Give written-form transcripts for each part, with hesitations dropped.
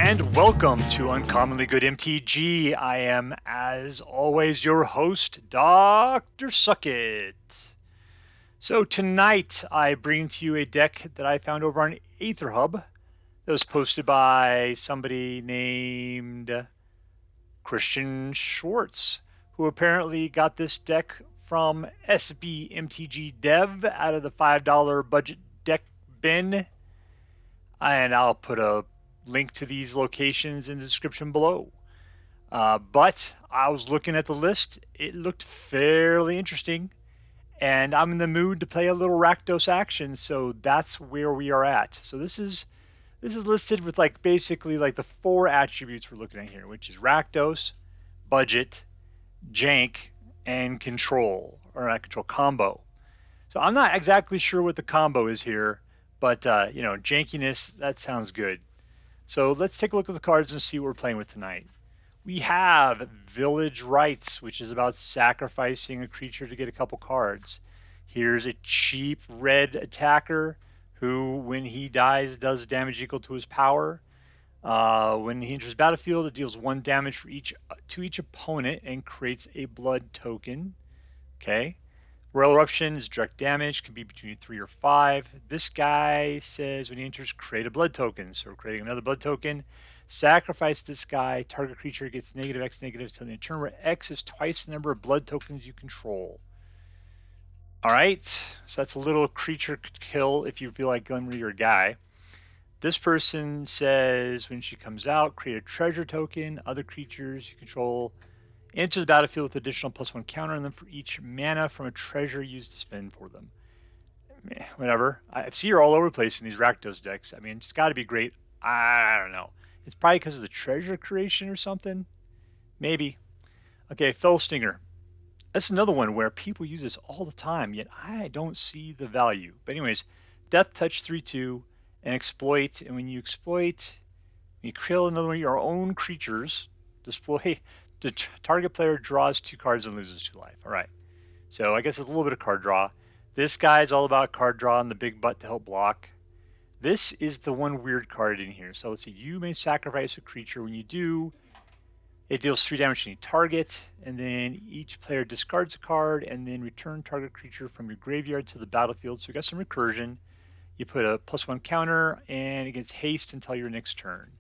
and welcome to Uncommonly Good MTG. I am, as always, your host, Dr. Suckit. So tonight, I bring to you a deck that I found over on Aetherhub that was posted by somebody named ChristianSchwarz, who apparently got this deck from SBMTGDev out of the $5 budget deck bin. And I'll put a link to these locations in the description below. But I was looking at the list. It looked fairly interesting. And I'm in the mood to play a little RAKDOS action, so that's where we are at. So this is listed with basically the four attributes we're looking at here, which is RAKDOS, budget, jank, and control, or not control, combo. So I'm not exactly sure what the combo is here, but jankiness, that sounds good. So let's take a look at the cards and see what we're playing with tonight. We have Village Rites, which is about sacrificing a creature to get a couple cards. Here's a cheap red attacker who, when he dies, does damage equal to his power. When he enters battlefield, it deals 1 damage to each opponent and creates a blood token. Okay. Roil Eruption is direct damage, can be between 3 or 5. This guy says when he enters, create a blood token. So we're creating another blood token. Sacrifice this guy. Target creature gets -X till the turn where X is twice the number of blood tokens you control. All right, so that's a little creature kill if you feel like going with your guy. This person says when she comes out, create a treasure token. Other creatures you control enter the battlefield with additional +1 counter on them for each mana from a treasure used to spend for them. Whatever. I see her all over the place in these RAKDOS decks. I mean, it's got to be great. I don't know. It's probably because of the treasure creation or something. Maybe. Okay, Fell Stinger. That's another one where people use this all the time, yet I don't see the value. But anyways, Death Touch 3/2 and exploit. And when you exploit, you kill another one of your own creatures, display. The target player draws 2 cards and loses 2 life. All right. So I guess it's a little bit of card draw. This guy's all about card draw and the big butt to help block. This is the one weird card in here. So let's see. You may sacrifice a creature. When you do, it deals 3 damage to any target. And then each player discards a card and then return target creature from your graveyard to the battlefield. So we got some recursion. You put a +1 counter and it gets haste until your next turn.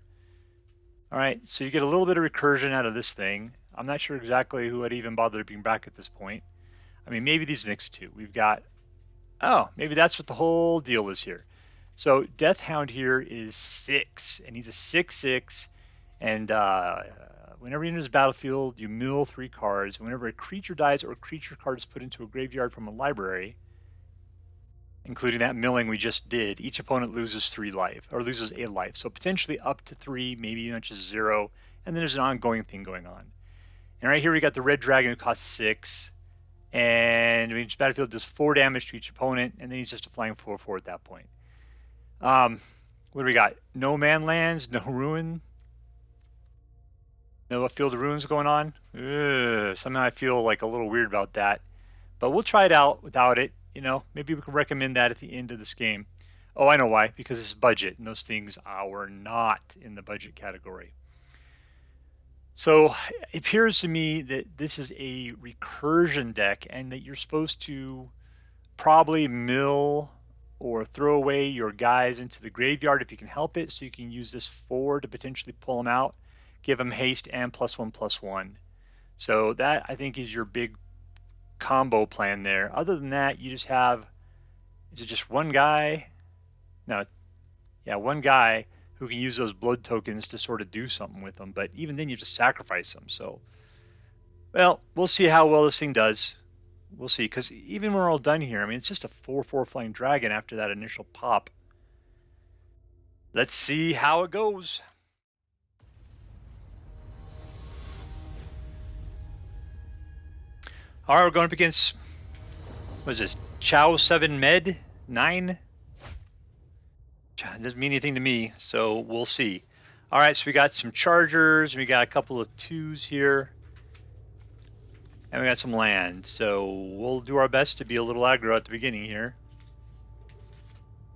All right, so you get a little bit of recursion out of this thing. I'm not sure exactly who I'd even bother to bring back at this point. I mean, maybe these next two. We've got, oh, maybe that's what the whole deal is here. So Dreadhound here is 6, and he's a 6/6, and whenever he enters the battlefield, you mill 3 cards. Whenever a creature dies or a creature card is put into a graveyard from a library, including that milling we just did, each opponent loses 3 life, or loses a life. So potentially up to 3, maybe not just 0, and then there's an ongoing thing going on. And right here we got the red dragon who costs 6, and when each battlefield does 4 damage to each opponent, and then he's just a flying 4/4 at that point. What do we got? No man lands, no ruin, no Field of Ruins going on. Somehow I feel like a little weird about that, but we'll try it out without it. Maybe we can recommend that at the end of this game. Oh, I know why. Because it's budget, and those things are not in the budget category. So it appears to me that this is a recursion deck, and that you're supposed to probably mill or throw away your guys into the graveyard if you can help it, so you can use this 4 to potentially pull them out, give them haste and +1/+1. So that, I think, is your big combo plan there. Other than that, you just have, is it just one guy? No, yeah, one guy who can use those blood tokens to sort of do something with them, but even then you just sacrifice them. So, well, we'll see how well this thing does. We'll see, because even when we're all done here, I mean, it's just a 4/4 flying dragon after that initial pop. Let's see how it goes. All right, we're going up against, what is this, Chow 7 Med 9? It doesn't mean anything to me, so we'll see. All right, so we got some Chargers, we got a couple of 2s here, and we got some land. So we'll do our best to be a little aggro at the beginning here.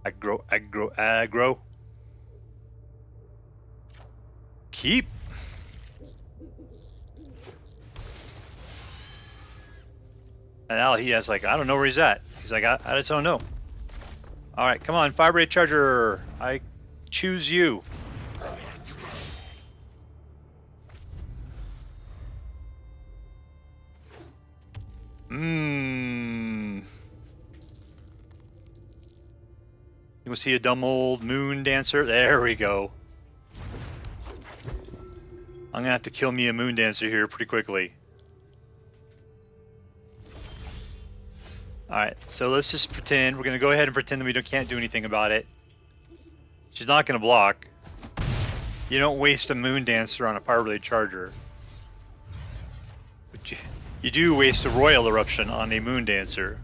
Aggro. Keep. And now he has like, I don't know where he's at. He's like, I just don't know. All right, come on, Fireblade Charger. I choose you. You will see a dumb old moon dancer. There we go. I'm gonna have to kill me a moon dancer here pretty quickly. Alright, so let's just pretend. We're gonna go ahead and pretend that we can't do anything about it. She's not gonna block. You don't waste a moon dancer on a Fireblade Charger. But you do waste a Roil Eruption on a moon dancer.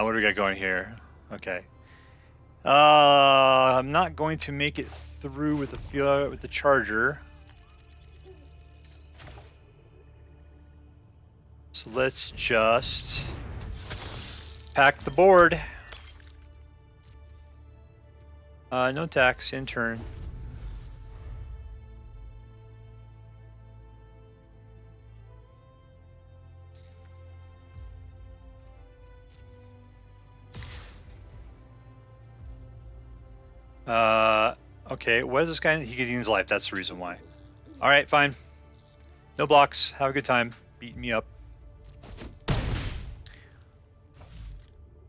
What do we got going here? Okay. I'm not going to make it through with the charger. So let's just pack the board. No tax, in turn. Okay, what is this guy? He gains life, that's the reason why. Alright, fine. No blocks, have a good time. Beating me up.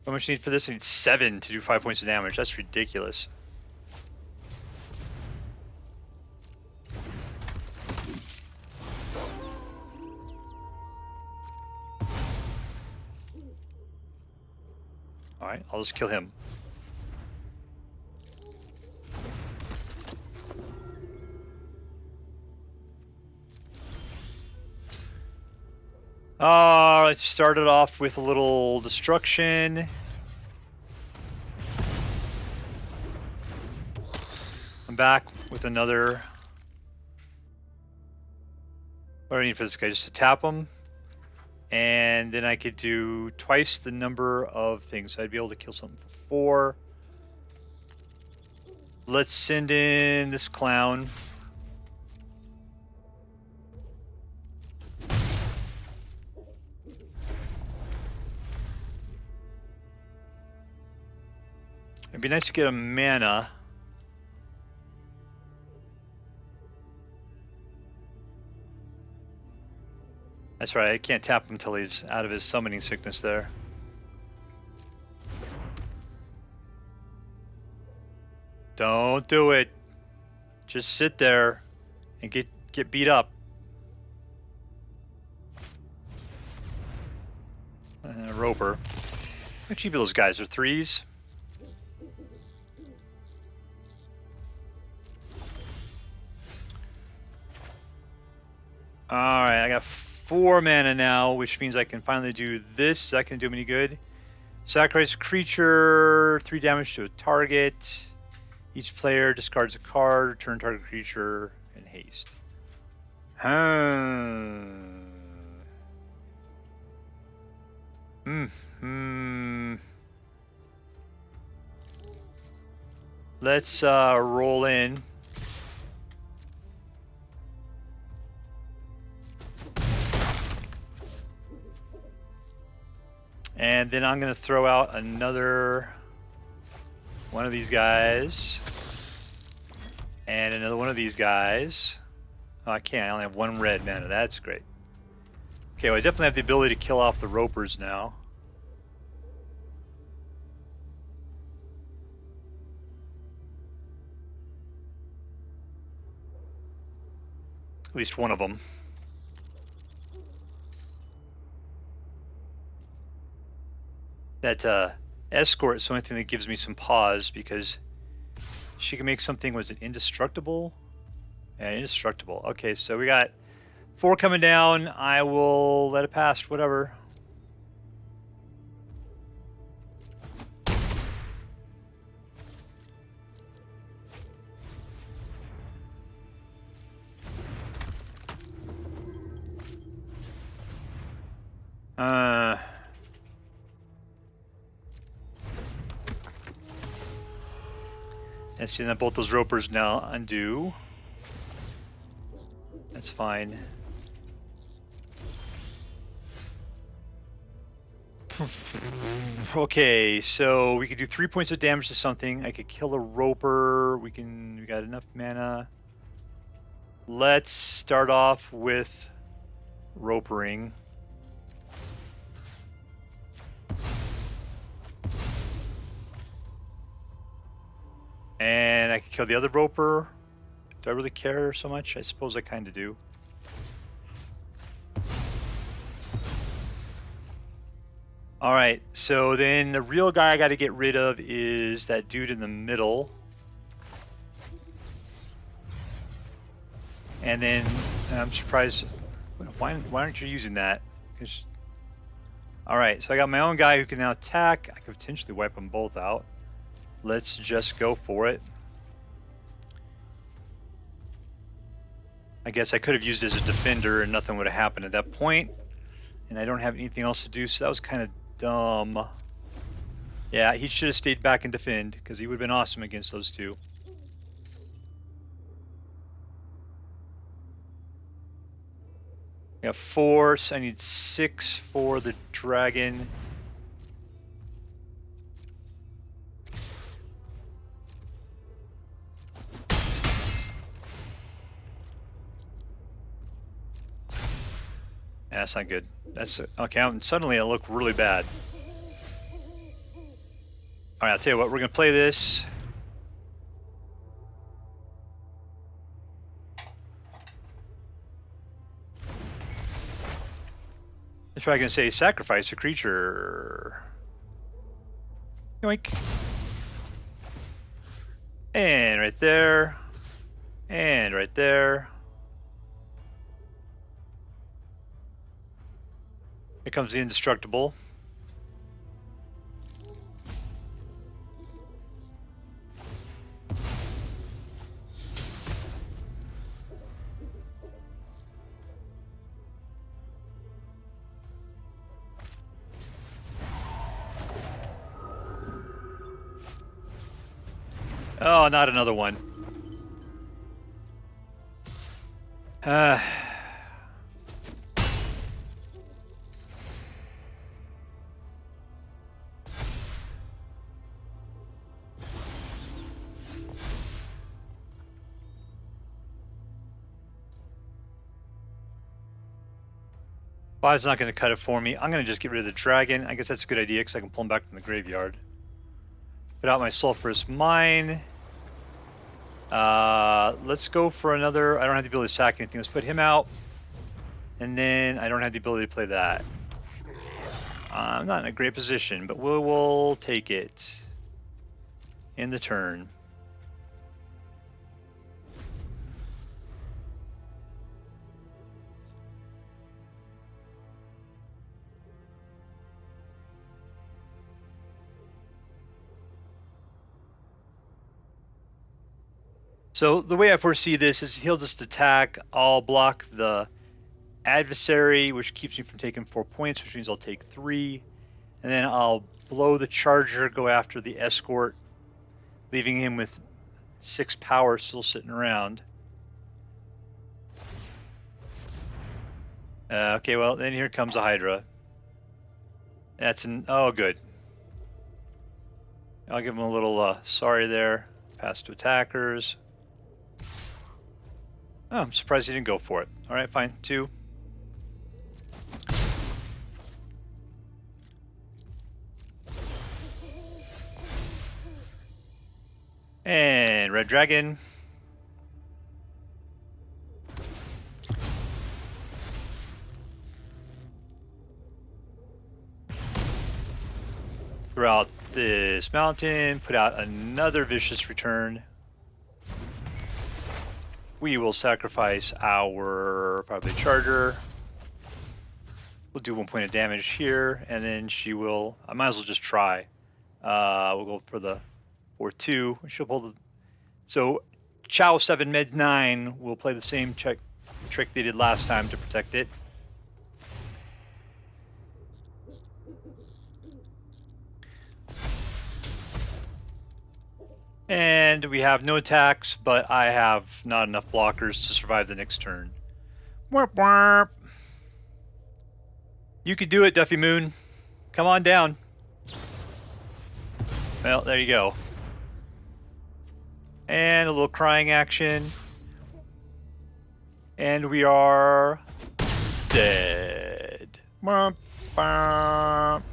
How much do you need for this? I need 7 to do 5 points of damage. That's ridiculous. Alright, I'll just kill him. Let's start it off with a little destruction. I'm back with another. What do I need for this guy? Just to tap him. And then I could do twice the number of things. So I'd be able to kill something for 4. Let's send in this clown. It'd be nice to get a mana. That's right, I can't tap him until he's out of his summoning sickness there. Don't do it. Just sit there and get beat up. Roper. How cheap are those guys? Are 3s? Alright, I got 4 mana now, which means I can finally do this. Is that going to do me any good? Sacrifice a creature, 3 damage to a target. Each player discards a card, return target creature, and haste. Let's roll in. And then I'm going to throw out another one of these guys. And another one of these guys. Oh, I can't. I only have 1 red mana. That's great. Okay, well, I definitely have the ability to kill off the ropers now. At least one of them. That escort is the only thing that gives me some pause because she can make something, was it indestructible? Yeah, indestructible. Okay, so we got 4 coming down. I will let it pass, whatever. And seeing that both those ropers now undo. That's fine. Okay, so we could do 3 points of damage to something. I could kill a roper. We got enough mana. Let's start off with ropering. And I could kill the other roper. Do I really care so much? I suppose I kind of do. Alright, so then the real guy I got to get rid of is that dude in the middle. And then I'm surprised. Why aren't you using that? Alright, so I got my own guy who can now attack. I could potentially wipe them both out. Let's just go for it. I guess I could have used it as a defender and nothing would have happened at that point. And I don't have anything else to do, so that was kind of dumb. Yeah, he should have stayed back and defend, because he would have been awesome against those two. I got 4, so I need 6 for the dragon. Yeah, that's not good. That's okay. Suddenly it looked really bad. All right, I'll tell you what. We're gonna play this. That's what I can say. Sacrifice a creature. Yoink. And right there. And right there. Here comes the indestructible. Oh, not another one. Five's not going to cut it for me. I'm going to just get rid of the dragon. I guess that's a good idea because I can pull him back from the graveyard. Put out my Sulfurous Mine. Let's go for another. I don't have the ability to sack anything. Let's put him out. And then I don't have the ability to play that. I'm not in a great position, but we'll take it in the turn. So the way I foresee this is he'll just attack. I'll block the adversary, which keeps me from taking 4 points, which means I'll take 3. And then I'll blow the charger, go after the escort, leaving him with 6 power still sitting around. Okay, well, then here comes a Hydra. That's an... oh, good. I'll give him a little sorry there. Pass to attackers. Oh, I'm surprised he didn't go for it. All right, fine. 2. And Red Dragon. Throughout this mountain, put out another Vicious Return. We will sacrifice our Fireblade Charger. We'll do 1 point of damage here, and then she will... I might as well just try. We'll go for the 4-2. She'll pull the... So, Chow 7 Med 9 will play the same trick they did last time to protect it. And we have no attacks, but I have not enough blockers to survive the next turn. Warp warp. You could do it, Duffy Moon. Come on down. Well, there you go. And a little crying action. And we are dead. Warp warp.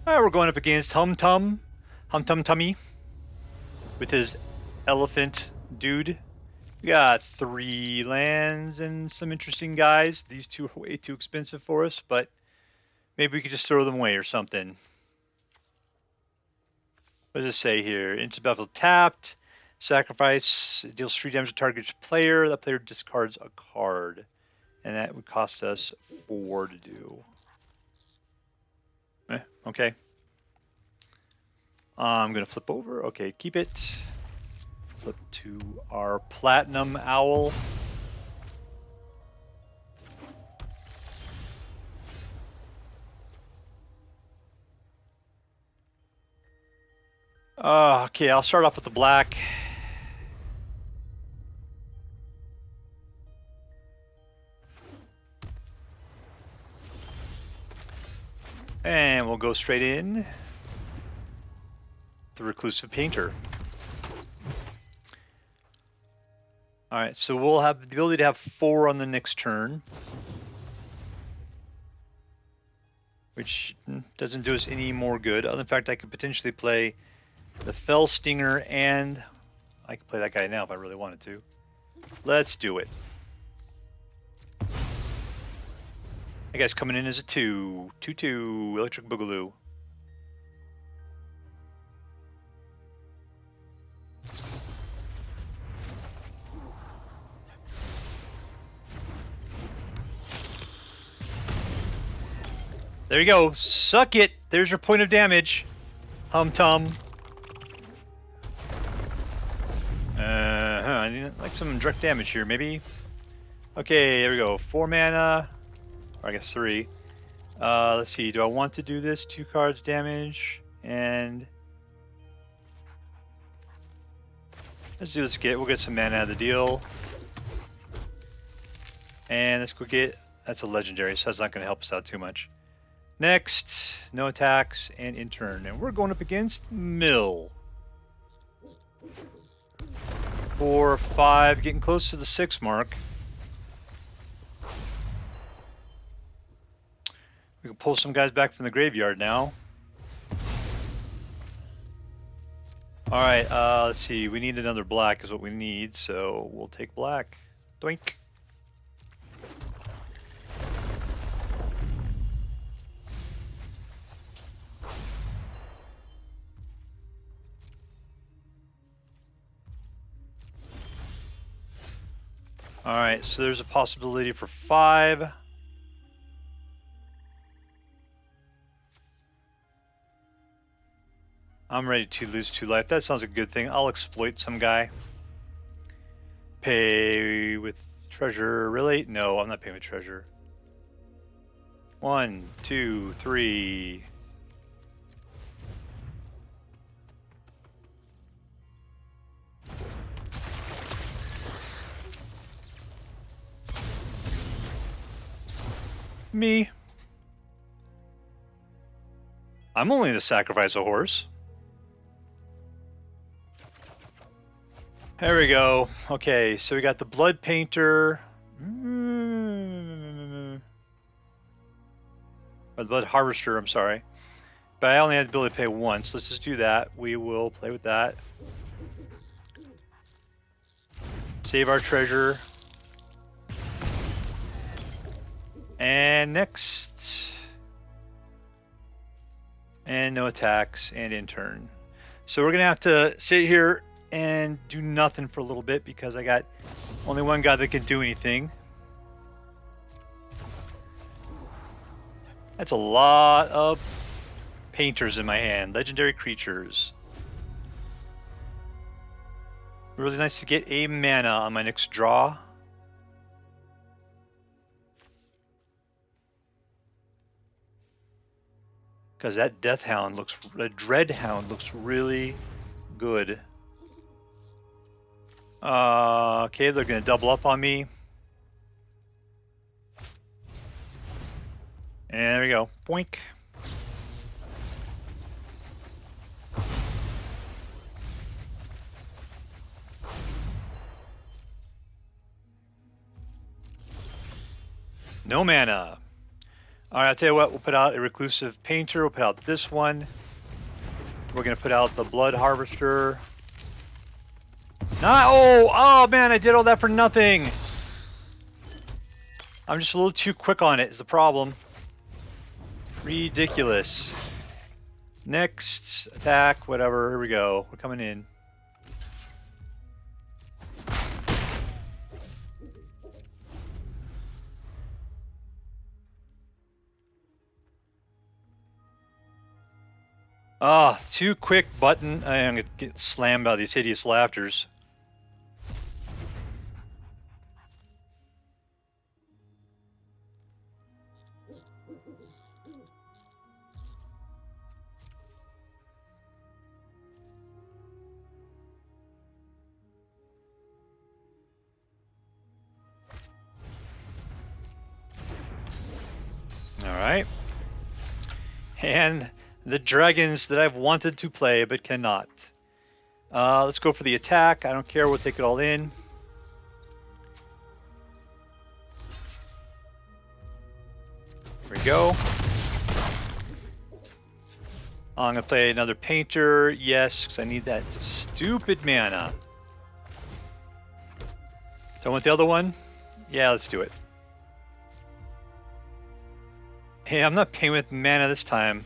Alright, we're going up against Humtum Tummy with his elephant dude. We got 3 lands and some interesting guys. These 2 are way too expensive for us, but maybe we could just throw them away or something. What does it say here? Into battlefield tapped. Sacrifice. It deals 3 damage to target player. That player discards a card. And that would cost us 4 to do. Okay. I'm going to flip over. Okay, keep it. Flip to our Platinum Owl. Okay, I'll start off with the black. And we'll go straight in. The Reclusive Painter. Alright, so we'll have the ability to have 4 on the next turn. Which doesn't do us any more good. In fact, I could potentially play the Fell Stinger, and I could play that guy now if I really wanted to. Let's do it. That guy's coming in as a 2. 2/2 Electric Boogaloo. There you go. Suck it. There's your point of damage. Humtum. I need like some direct damage here, maybe. Okay, there we go. 4 mana. Or I guess 3. Let's see. Do I want to do this? 2 cards damage. And let's do this. We'll get some mana out of the deal. And let's go get. That's a legendary, so that's not going to help us out too much. Next, no attacks and in turn. And we're going up against Mill. 4, 5, getting close to the 6 mark. We can pull some guys back from the graveyard now. Alright, let's see. We need another black is what we need, so we'll take black. Doink. Alright, so there's a possibility for 5. I'm ready to lose 2 life. That sounds like a good thing. I'll exploit some guy. Pay with treasure. Really? No, I'm not paying with treasure. 1, 2, 3. Me. I'm only going to sacrifice a horse. There we go. Okay, so we got the Blood Painter. Or the Blood Harvester, I'm sorry. But I only had the ability to pay once. Let's just do that. We will play with that. Save our treasure. And next. And no attacks and in turn. So we're going to have to sit here and do nothing for a little bit because I got only one guy that can do anything. That's a lot of painters in my hand. Legendary creatures. Really nice to get a mana on my next draw. Because that Dreadhound looks really good. Okay, they're gonna double up on me. And there we go. Boink. No mana. Alright, I'll tell you what, we'll put out a Reclusive Painter, we'll put out this one. We're gonna put out the Blood Harvester. Oh man, I did all that for nothing! I'm just a little too quick on it, is the problem. Ridiculous. Next, attack, whatever, here we go. We're coming in. Too quick button. I'm gonna get slammed by these hideous laughters. Alright. And the dragons that I've wanted to play but cannot. Let's go for the attack. I don't care, we'll take it all in. There we go. I'm gonna play another painter, yes, because I need that stupid mana. So I want the other one? Yeah, let's do it. Hey, I'm not paying with mana this time.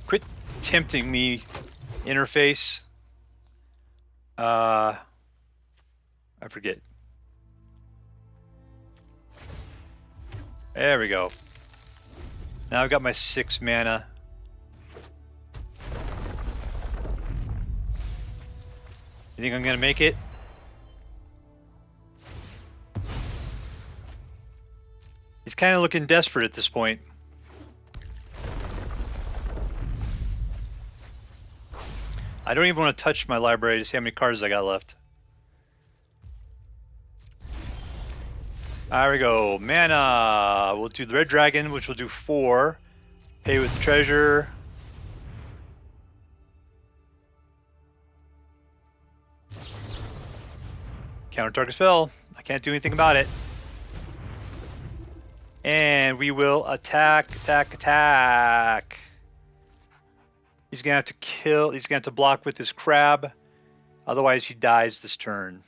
Quit tempting me, interface. I forget. There we go. Now I've got my 6 mana. You think I'm gonna make it? He's kind of looking desperate at this point. I don't even want to touch my library to see how many cards I got left. There we go. Mana. We'll do the red dragon, which will do 4. Pay with treasure. Counter target spell. I can't do anything about it. And we will attack, attack, attack. He's gonna have to kill, he's gonna have to block with his crab. Otherwise he dies this turn.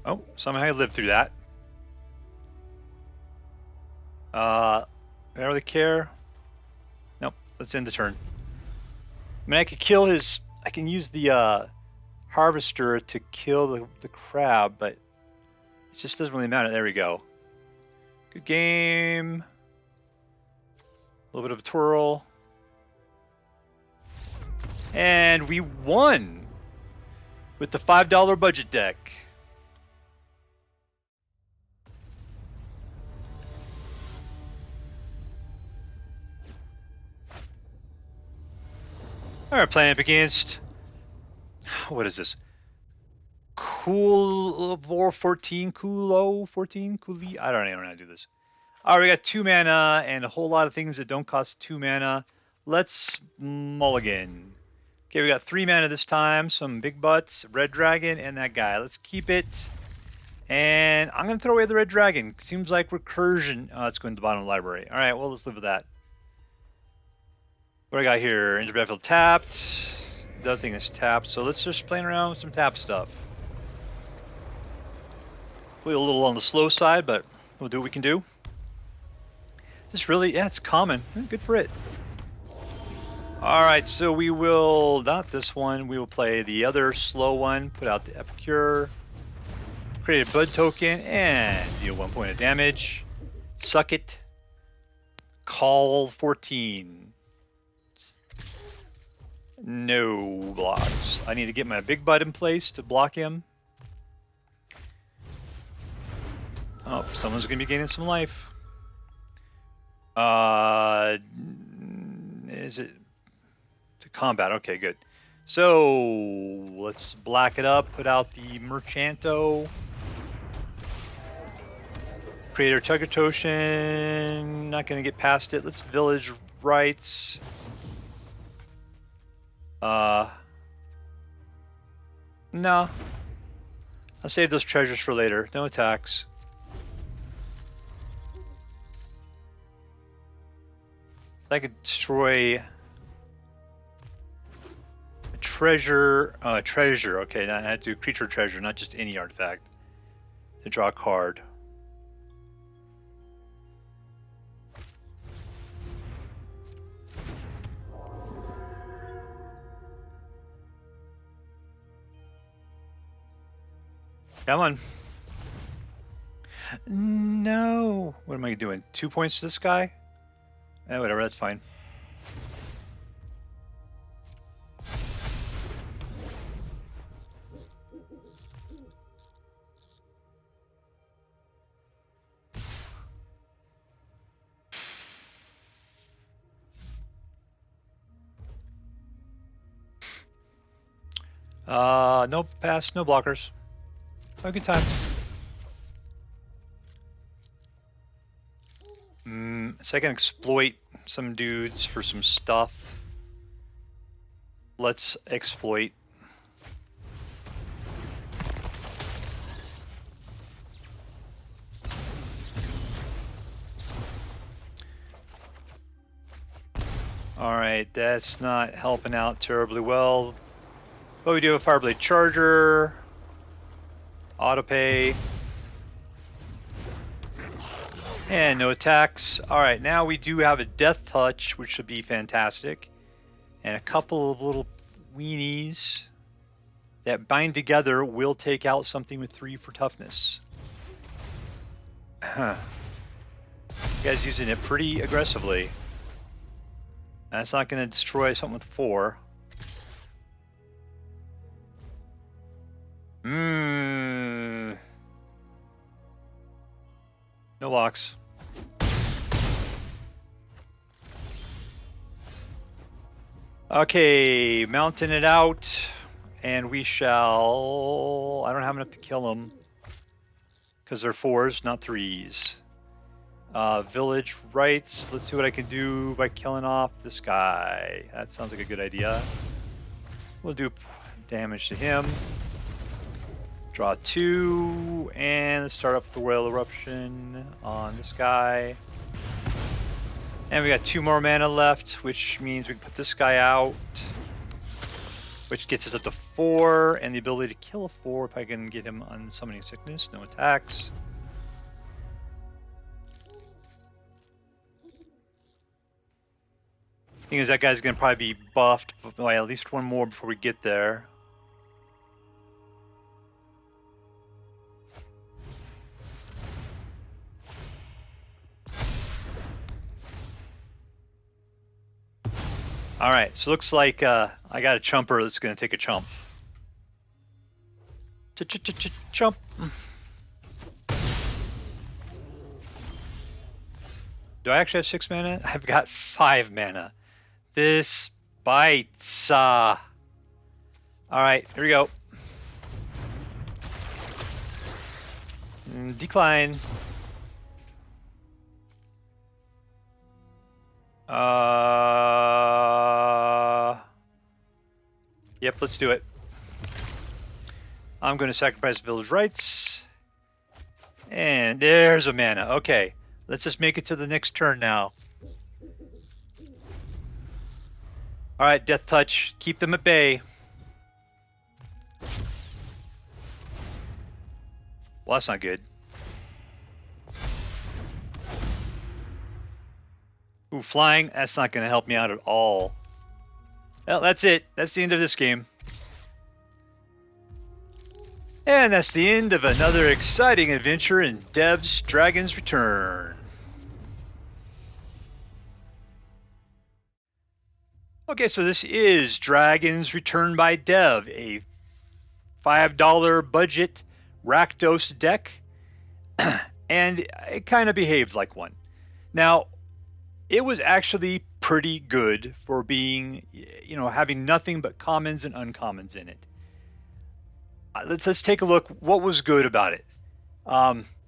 Oh, somehow I lived through that. I don't really care. Nope, let's end the turn. I mean, I could kill his, I can use the harvester to kill the crab, but it just doesn't really matter. There we go. Good game. A little bit of a twirl. And we won with the $5 budget deck. Alright, playing up against, what is this? Cool 14, Coolo 14, Cooley? I don't even know how to do this. Alright, we got 2 mana and a whole lot of things that don't cost 2 mana. Let's mulligan. Okay, we got 3 mana this time, some big butts, red dragon, and that guy. Let's keep it. And I'm going to throw away the red dragon. Seems like recursion. Oh, it's going to the bottom of the library. Alright, well, let's live with that. What do I got here? Enter battlefield tapped. The other thing is tapped, so let's just play around with some tap stuff. Probably a little on the slow side, but we'll do what we can do. This really, yeah, it's common. Good for it. Alright, so we will, not this one, we will play the other slow one. Put out the Epicure. Create a Bud token and deal 1 point of damage. Suck it. Call 14. No blocks. I need to get my big Bud in place to block him. Oh, someone's gonna be gaining some life. Is it to combat? Okay, good. So let's black it up, put out the Merchanto. Create our Tugatoshin. Not gonna get past it. Let's Village Rites. No. I'll save those treasures for later. No attacks. I could destroy a treasure. Treasure. Okay, now I had to do creature treasure, not just any artifact. To draw a card. Come on. No. What am I doing? 2 points to this guy? Whatever, that's fine. No pass, no blockers. Have a good time. So I can exploit some dudes for some stuff. Let's exploit. Alright, that's not helping out terribly well. But we do have a Fireblade Charger. Autopay. And no attacks. Alright, now we do have a Death Touch, which should be fantastic. And a couple of little weenies that bind together will take out something with 3 for toughness. Huh. You guys using it pretty aggressively. That's not going to destroy something with 4. No locks. Okay, mountain it out, and we shall... I don't have enough to kill them, because they're 4s, not 3s. Village Rites, let's see what I can do by killing off this guy. That sounds like a good idea. We'll do damage to him. Draw 2, and let's start up the Roil Eruption on this guy. And we got 2 more mana left, which means we can put this guy out, which gets us up to 4, and the ability to kill a 4 if I can get him on Summoning Sickness. No attacks. Thing is, that guy's going to probably be buffed by at least 1 more before we get there. Alright, so looks like I got a chumper that's going to take a chump. Chump. Do I actually have 6 mana? I've got 5 mana. This bites. Alright, here we go. Decline. Yep, let's do it. I'm going to sacrifice Village Rites. And there's a mana. Okay, let's just make it to the next turn now. Alright, Death Touch. Keep them at bay. Well, that's not good. Ooh, flying. That's not going to help me out at all. Well, that's it. That's the end of this game. And that's the end of another exciting adventure in Dev's Dragon's Return. Okay, so this is Dragon's Return by Dev, a $5 budget RAKDOS deck, and it kind of behaved like one. Now, it was actually pretty good for being, having nothing but commons and uncommons in it. Let's take a look. What was good about it?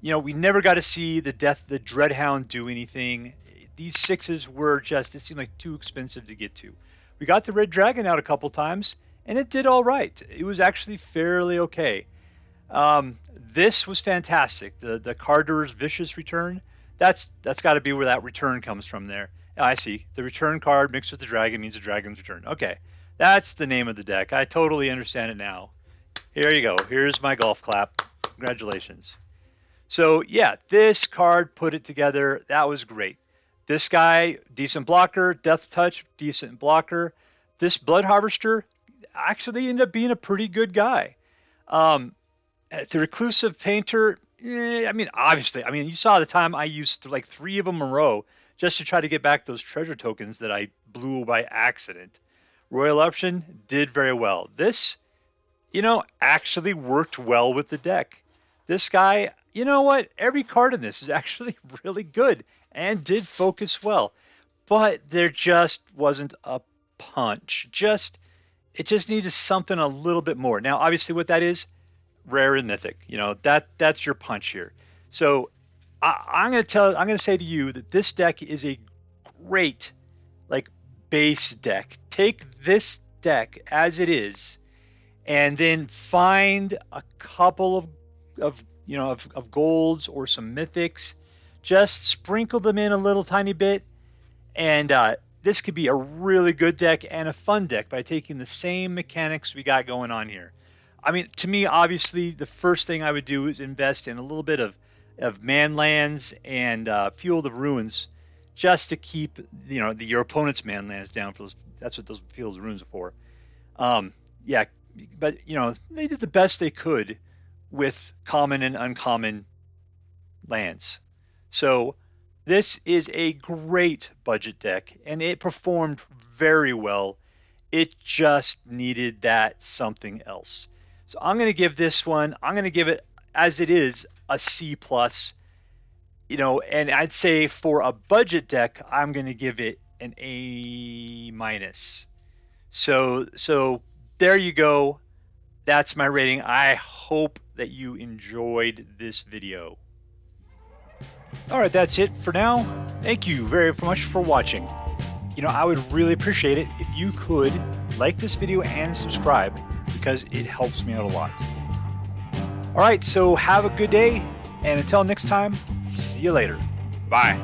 We never got to see the Dreadhound do anything. These 6s were just, it seemed like too expensive to get to. We got the Red Dragon out a couple times, and it did all right. It was actually fairly okay. This was fantastic. The Kardur's Vicious Return, that's got to be where that return comes from there. I see. The return card mixed with the dragon means a dragon's return. Okay, that's the name of the deck. I totally understand it now. Here you go. Here's my golf clap. Congratulations. So yeah, this card put it together. That was great. This guy, decent blocker. Death Touch, decent blocker. This Blood Harvester actually ended up being a pretty good guy. The Reclusive Painter, obviously, you saw the time I used like 3 of them in a row just to try to get back those treasure tokens that I blew by accident. Roil Eruption did very well. This, actually worked well with the deck. This guy, you know what? Every card in this is actually really good and did focus well. But there just wasn't a punch. It just needed something a little bit more. Now, obviously what that is, rare and mythic. That's your punch here. So I'm going to say to you that this deck is a great base deck. Take this deck as it is and then find a couple of golds or some mythics. Just sprinkle them in a little tiny bit, and this could be a really good deck and a fun deck by taking the same mechanics we got going on here. To me, obviously, the first thing I would do is invest in a little bit of man lands and Fuel the Ruins, just to keep your opponent's man lands down. That's what those Fuel the Ruins are for. Yeah, but they did the best they could with common and uncommon lands. So this is a great budget deck, and it performed very well. It just needed that something else. So I'm going to give this one, I'm going to give it, as it is, a C+. And I'd say for a budget deck, I'm going to give it an A-. So there you go. That's my rating. I hope that you enjoyed this video. All right, that's it for now. Thank you very much for watching. I would really appreciate it if you could like this video and subscribe, because it helps me out a lot. All right, so have a good day, and until next time, see you later. Bye.